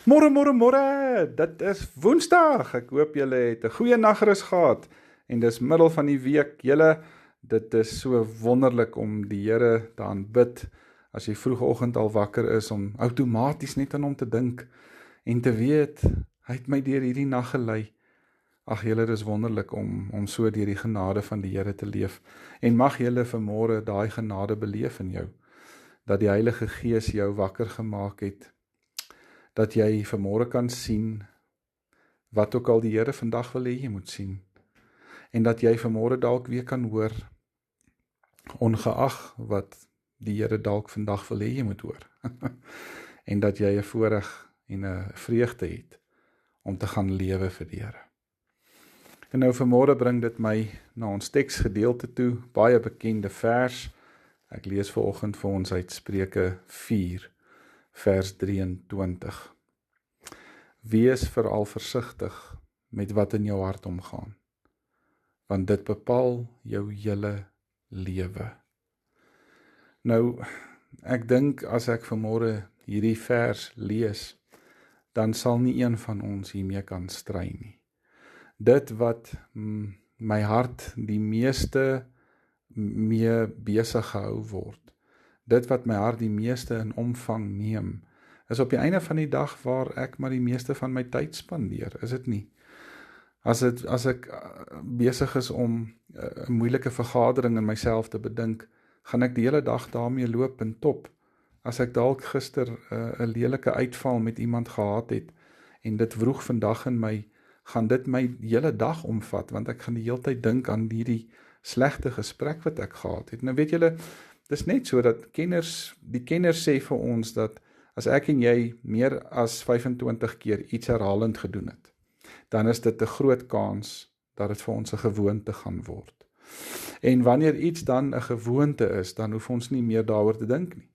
Môre, dit is Woensdag. Ek hoop julle het 'n goeie nagrus gehad en dis middel van die week. Julle, dit is so wonderlik om die Here te aanbid as jy vroegoggend al wakker is, om outomaties net aan hom te dink en te weet hy het my deur hierdie nag gelei. Ag julle, dis wonderlik om so deur die genade van die Here te leef. En mag julle vanmôre daai genade beleef in jou, dat die Heilige Gees jou wakker gemaak het, dat jy vanmôre kan sien wat ook al die Here vandag wil hê jy moet sien, en dat jy vanmôre dalk weer kan hoor, ongeag wat die Here dalk vandag wil hê jy moet hoor, en dat jy 'n voorreg en 'n vreugde het om te gaan lewe vir die Here. En nou vanmôre bring dit my na ons teksgedeelte toe, baie bekende vers. Ek lees vanoggend vir ons uit Spreuke 4, vers 23. Wees veral versigtig met wat in jou hart omgaan, want dit bepaal jou hele lewe. Nou, ek dink as ek vanmôre hierdie vers lees, dan sal nie een van ons hiermee kan stry nie. Dit wat my hart die meeste mee besig gehou word, dit wat my hart die meeste in omvang neem, is op die einde van die dag waar ek maar die meeste van my tyd spandeer, is dit nie? As ek besig is om 'n moeilike vergadering in myself te bedink, gaan ek die hele dag daarmee loop en top. As ek dalk gister 'n lelike uitval met iemand gehad het, en dit vroeg vandag in my, gaan dit my hele dag omvat, want ek gaan die hele tyd dink aan hierdie slegte gesprek wat ek gehad het. Nou weet julle, dis net so dat die kenners sê vir ons dat as ek en jy meer as 25 keer iets herhalend gedoen het, dan is dit 'n groot kans dat dit vir ons 'n gewoonte gaan word. En wanneer iets dan 'n gewoonte is, dan hoef ons nie meer daaroor te dink nie.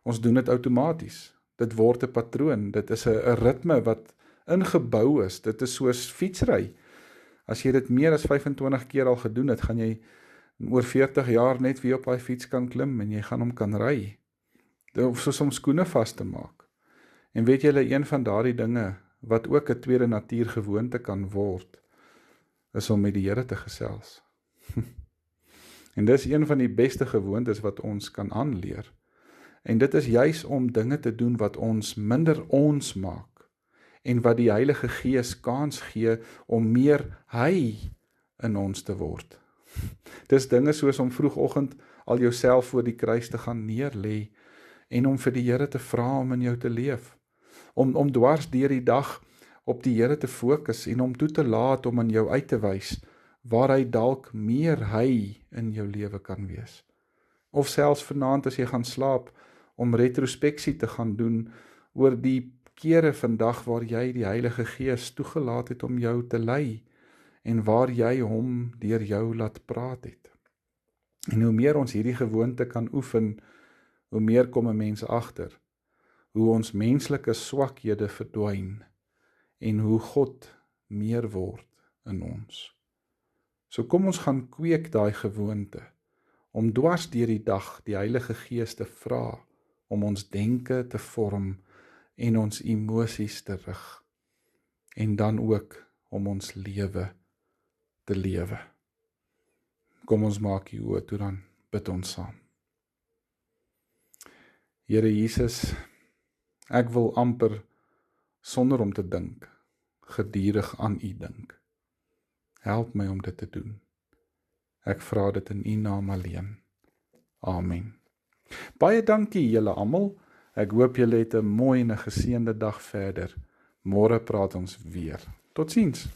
Ons doen dit outomaties. Dit word 'n patroon, dit is 'n ritme wat ingebou is. Dit is soos fietsry. As jy dit meer as 25 keer al gedoen het, gaan jy oor 40 jaar net weer op daai fiets kan klim en jy gaan hom kan ry. Of soos om skoene vas te maak. En weet julle, een van daardie dinge wat ook 'n tweede natuur gewoonte kan word, is om met die Here te gesels. En dis een van die beste gewoontes wat ons kan aanleer. En dit is juis om dinge te doen wat ons minder ons maak, en wat die Heilige Gees kans gee om meer hy in ons te word. Dis dinge soos om vroegoggend al jouself voor die kruis te gaan neerlê, en om vir die Here te vra om in jou te leef. Om dwars deur die dag op die Here te fokus, en om toe te laat om aan jou uit te wys, waar hy dalk meer hy in jou lewe kan wees. Of selfs vanaand as jy gaan slaap, om retrospeksie te gaan doen oor die kere vandag waar jy die Heilige Gees toegelaat het om jou te lei, en waar jy hom deur jou laat praat het. En hoe meer ons hierdie gewoonte kan oefen, hoe meer kom 'n mens agter, hoe ons menslike swakhede verdwyn, en hoe God meer word in ons. So kom ons gaan kweek daai gewoonte, om dwars deur die dag die Heilige Gees te vra, om ons denke te vorm, en ons emosies te rig, en dan ook om ons lewe te lewe. Kom ons maak die oë toe, dan bid ons saam. Here Jesus, ek wil amper sonder om te dink, gedurig aan U dink. Help my om dit te doen. Ek vra dit in U naam alleen. Amen. Baie dankie julle almal. Ek hoop julle het 'n mooi en 'n geseënde dag verder. Môre praat ons weer. Totsiens.